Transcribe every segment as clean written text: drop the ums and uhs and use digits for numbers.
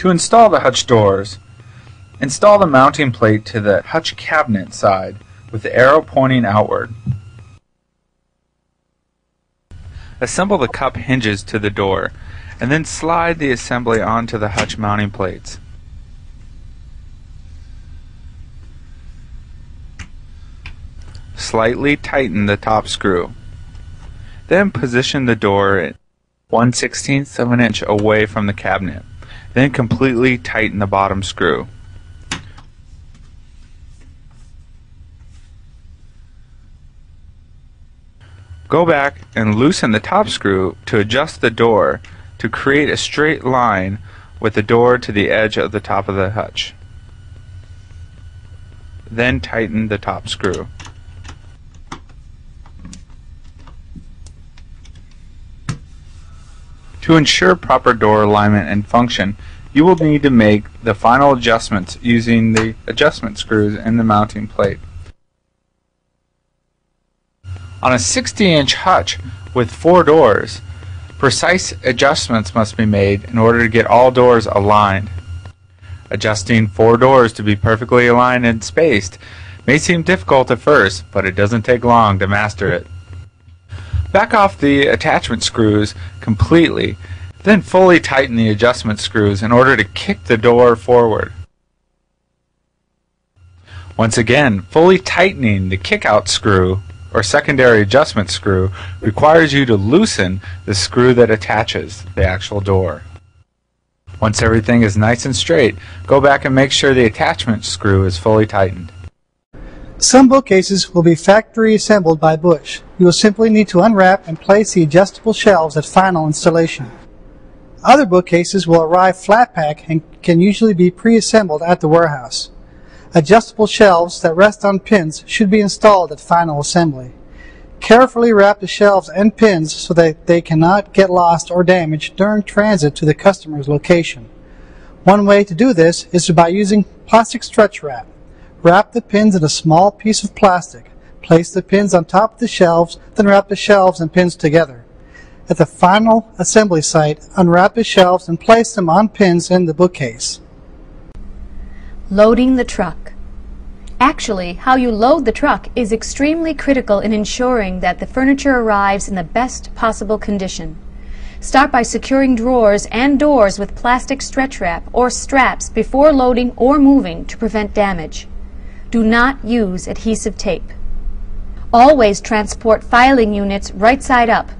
To install the hutch doors, install the mounting plate to the hutch cabinet side with the arrow pointing outward. Assemble the cup hinges to the door, and then slide the assembly onto the hutch mounting plates. Slightly tighten the top screw. Then position the door 1/16 of an inch away from the cabinet. Then completely tighten the bottom screw. Go back and loosen the top screw to adjust the door to create a straight line with the door to the edge of the top of the hutch. Then tighten the top screw. To ensure proper door alignment and function, you will need to make the final adjustments using the adjustment screws in the mounting plate. On a 60-inch hutch with 4 doors, precise adjustments must be made in order to get all doors aligned. Adjusting 4 doors to be perfectly aligned and spaced may seem difficult at first, but it doesn't take long to master it. Back off the attachment screws completely, then fully tighten the adjustment screws in order to kick the door forward. Once again, fully tightening the kick-out screw or secondary adjustment screw requires you to loosen the screw that attaches the actual door. Once everything is nice and straight, go back and make sure the attachment screw is fully tightened. Some bookcases will be factory assembled by Bush. You will simply need to unwrap and place the adjustable shelves at final installation. Other bookcases will arrive flat pack and can usually be pre-assembled at the warehouse. Adjustable shelves that rest on pins should be installed at final assembly. Carefully wrap the shelves and pins so that they cannot get lost or damaged during transit to the customer's location. One way to do this is by using plastic stretch wrap. Wrap the pins in a small piece of plastic. Place the pins on top of the shelves, then wrap the shelves and pins together. At the final assembly site, unwrap the shelves and place them on pins in the bookcase. Loading the truck. Actually, how you load the truck is extremely critical in ensuring that the furniture arrives in the best possible condition. Start by securing drawers and doors with plastic stretch wrap or straps before loading or moving to prevent damage. Do not use adhesive tape. Always transport filing units right side up.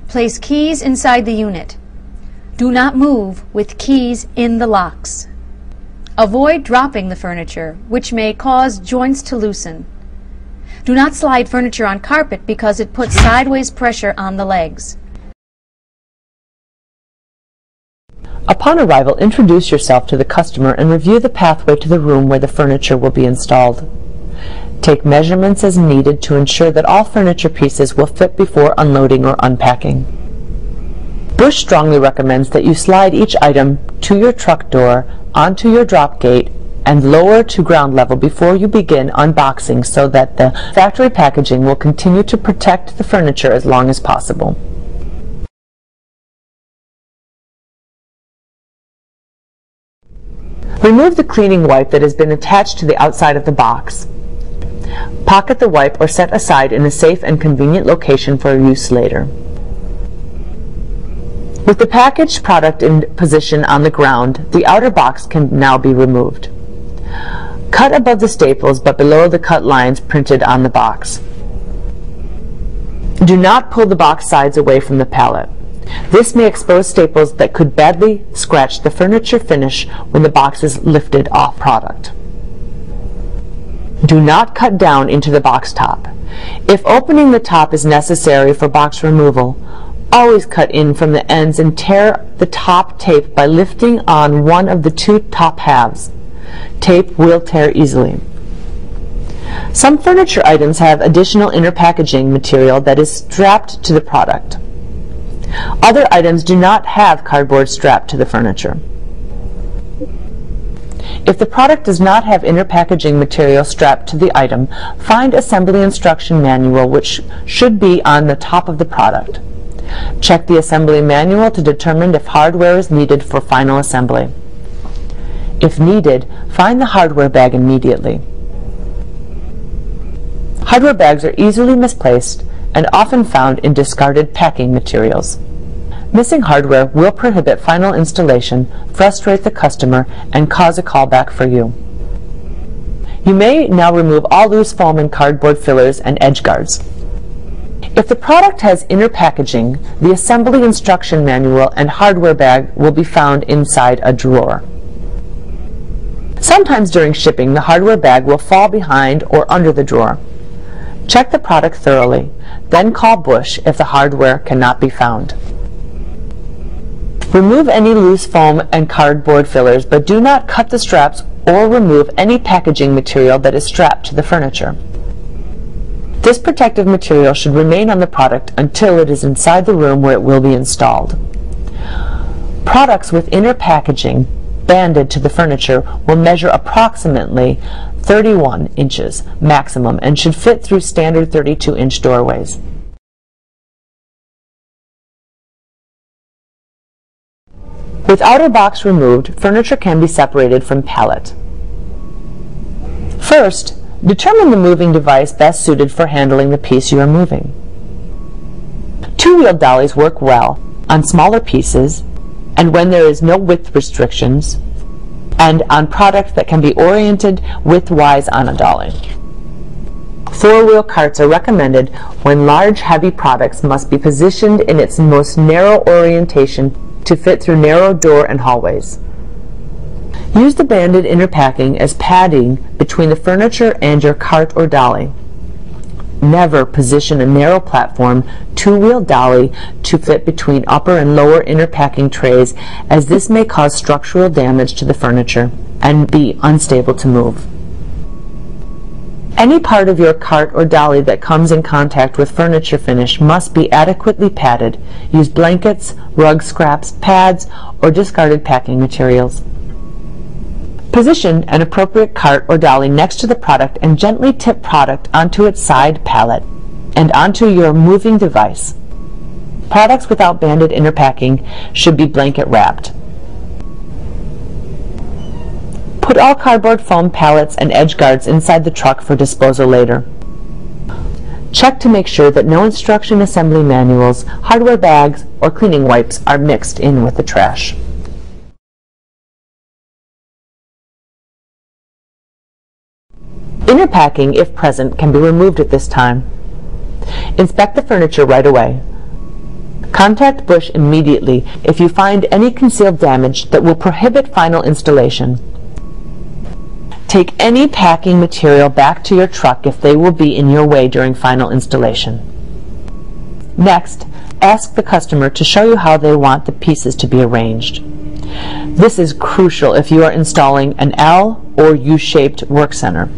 Place keys inside the unit. Do not move with keys in the locks. Avoid dropping the furniture, which may cause joints to loosen. Do not slide furniture on carpet because it puts sideways pressure on the legs. Upon arrival, introduce yourself to the customer and review the pathway to the room where the furniture will be installed. Take measurements as needed to ensure that all furniture pieces will fit before unloading or unpacking. Bush strongly recommends that you slide each item to your truck door, onto your drop gate, and lower to ground level before you begin unboxing so that the factory packaging will continue to protect the furniture as long as possible. Remove the cleaning wipe that has been attached to the outside of the box. Pocket the wipe or set aside in a safe and convenient location for use later. With the packaged product in position on the ground, the outer box can now be removed. Cut above the staples but below the cut lines printed on the box. Do not pull the box sides away from the pallet. This may expose staples that could badly scratch the furniture finish when the box is lifted off product. Do not cut down into the box top. If opening the top is necessary for box removal, always cut in from the ends and tear the top tape by lifting on one of the 2 top halves. Tape will tear easily. Some furniture items have additional inner packaging material that is strapped to the product. Other items do not have cardboard strapped to the furniture. If the product does not have inner packaging material strapped to the item, find assembly instruction manual which should be on the top of the product. Check the assembly manual to determine if hardware is needed for final assembly. If needed, find the hardware bag immediately. Hardware bags are easily misplaced and often found in discarded packing materials. Missing hardware will prohibit final installation, frustrate the customer, and cause a callback for you. You may now remove all loose foam and cardboard fillers and edge guards. If the product has inner packaging, the assembly instruction manual and hardware bag will be found inside a drawer. Sometimes during shipping, the hardware bag will fall behind or under the drawer. Check the product thoroughly, then call Bush if the hardware cannot be found. Remove any loose foam and cardboard fillers, but do not cut the straps or remove any packaging material that is strapped to the furniture. This protective material should remain on the product until it is inside the room where it will be installed. Products with inner packaging banded to the furniture will measure approximately 31 inches maximum and should fit through standard 32-inch doorways. With outer box removed, furniture can be separated from pallet. First, determine the moving device best suited for handling the piece you are moving. Two-wheel dollies work well on smaller pieces and when there is no width restrictions, and on products that can be oriented width-wise on a dolly. Four-wheel carts are recommended when large, heavy products must be positioned in its most narrow orientation to fit through narrow door and hallways. Use the banded inner packing as padding between the furniture and your cart or dolly. Never position a narrow platform two-wheel dolly to fit between upper and lower inner packing trays, as this may cause structural damage to the furniture and be unstable to move. Any part of your cart or dolly that comes in contact with furniture finish must be adequately padded. Use blankets, rug scraps, pads, or discarded packing materials. Position an appropriate cart or dolly next to the product and gently tip product onto its side pallet and onto your moving device. Products without banded inner packing should be blanket wrapped. Put all cardboard foam pallets and edge guards inside the truck for disposal later. Check to make sure that no instruction assembly manuals, hardware bags, or cleaning wipes are mixed in with the trash. Inner packing, if present, can be removed at this time. Inspect the furniture right away. Contact Bush immediately if you find any concealed damage that will prohibit final installation. Take any packing material back to your truck if they will be in your way during final installation. Next, ask the customer to show you how they want the pieces to be arranged. This is crucial if you are installing an L or U-shaped work center.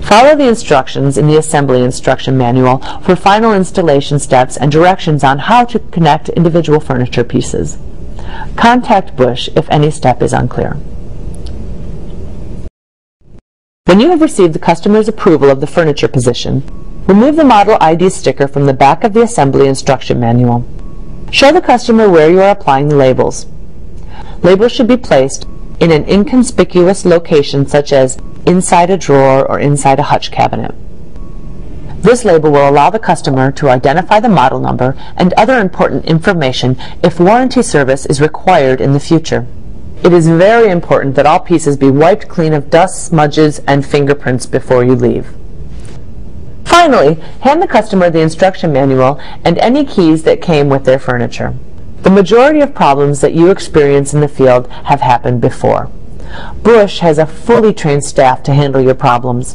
Follow the instructions in the assembly instruction manual for final installation steps and directions on how to connect individual furniture pieces. Contact Bush if any step is unclear. When you have received the customer's approval of the furniture position, remove the Model ID sticker from the back of the assembly instruction manual. Show the customer where you are applying the labels. Labels should be placed in an inconspicuous location, such as inside a drawer or inside a hutch cabinet. This label will allow the customer to identify the model number and other important information if warranty service is required in the future. It is very important that all pieces be wiped clean of dust, smudges, and fingerprints before you leave. Finally, hand the customer the instruction manual and any keys that came with their furniture. The majority of problems that you experience in the field have happened before. Bush has a fully trained staff to handle your problems.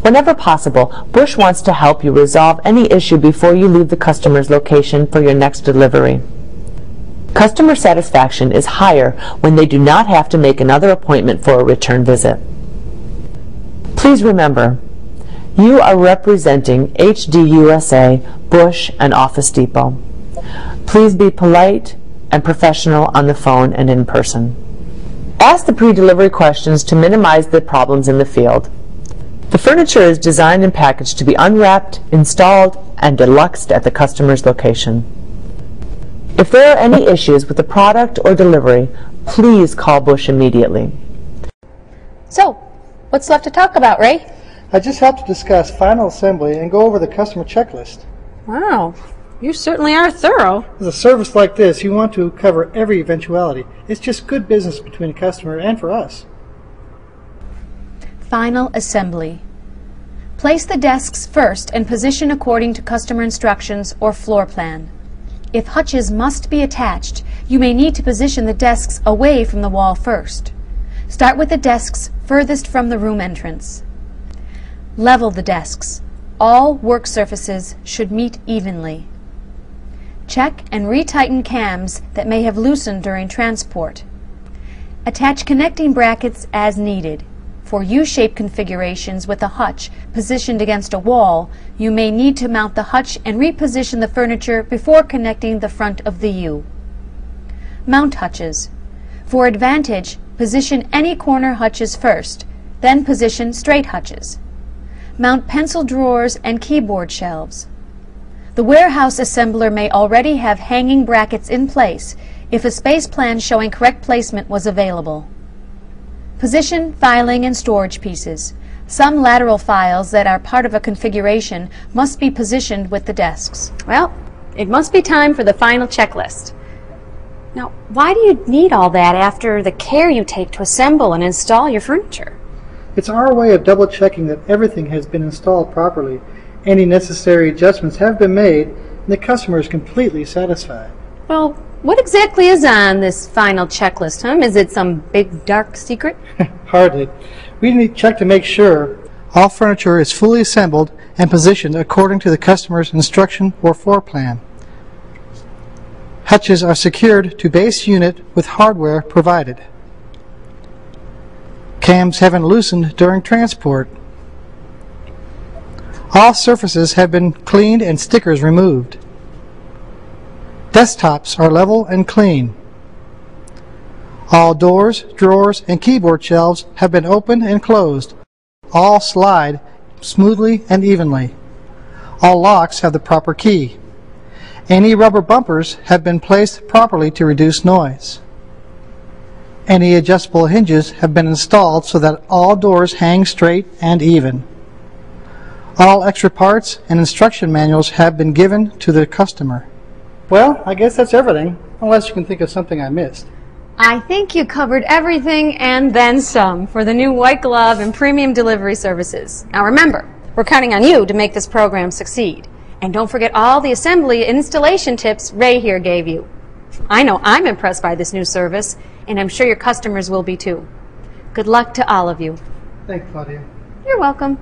Whenever possible, Bush wants to help you resolve any issue before you leave the customer's location for your next delivery. Customer satisfaction is higher when they do not have to make another appointment for a return visit. Please remember, you are representing HD USA, Bush, and Office Depot. Please be polite and professional on the phone and in person. Ask the pre-delivery questions to minimize the problems in the field. The furniture is designed and packaged to be unwrapped, installed, and deluxed at the customer's location. If there are any issues with the product or delivery, please call Bush immediately. So, what's left to talk about, Ray? I just helped to discuss final assembly and go over the customer checklist. Wow, you certainly are thorough. With a service like this, you want to cover every eventuality. It's just good business between the customer and for us. Final assembly. Place the desks first and position according to customer instructions or floor plan. If hutches must be attached, you may need to position the desks away from the wall first. Start with the desks furthest from the room entrance. Level the desks. All work surfaces should meet evenly. Check and retighten cams that may have loosened during transport. Attach connecting brackets as needed. For U-shaped configurations with a hutch positioned against a wall, you may need to mount the hutch and reposition the furniture before connecting the front of the U. Mount hutches. For advantage, position any corner hutches first, then position straight hutches. Mount pencil drawers and keyboard shelves. The warehouse assembler may already have hanging brackets in place if a space plan showing correct placement was available. Position filing and storage pieces. Some lateral files that are part of a configuration must be positioned with the desks. Well, it must be time for the final checklist. Now, why do you need all that after the care you take to assemble and install your furniture? It's our way of double-checking that everything has been installed properly, any necessary adjustments have been made, and the customer is completely satisfied. Well, what exactly is on this final checklist, huh? Is it some big dark secret? Hardly. We need to check to make sure all furniture is fully assembled and positioned according to the customer's instruction or floor plan. Hutches are secured to base unit with hardware provided. Cams haven't loosened during transport. All surfaces have been cleaned and stickers removed. Desktops are level and clean. All doors, drawers, and keyboard shelves have been opened and closed. All slide smoothly and evenly. All locks have the proper key. Any rubber bumpers have been placed properly to reduce noise. Any adjustable hinges have been installed so that all doors hang straight and even. All extra parts and instruction manuals have been given to the customer. Well, I guess that's everything, unless you can think of something I missed. I think you covered everything and then some for the new white glove and premium delivery services. Now remember, we're counting on you to make this program succeed. And don't forget all the assembly and installation tips Ray here gave you. I know I'm impressed by this new service, and I'm sure your customers will be too. Good luck to all of you. Thanks, Claudia. You're welcome.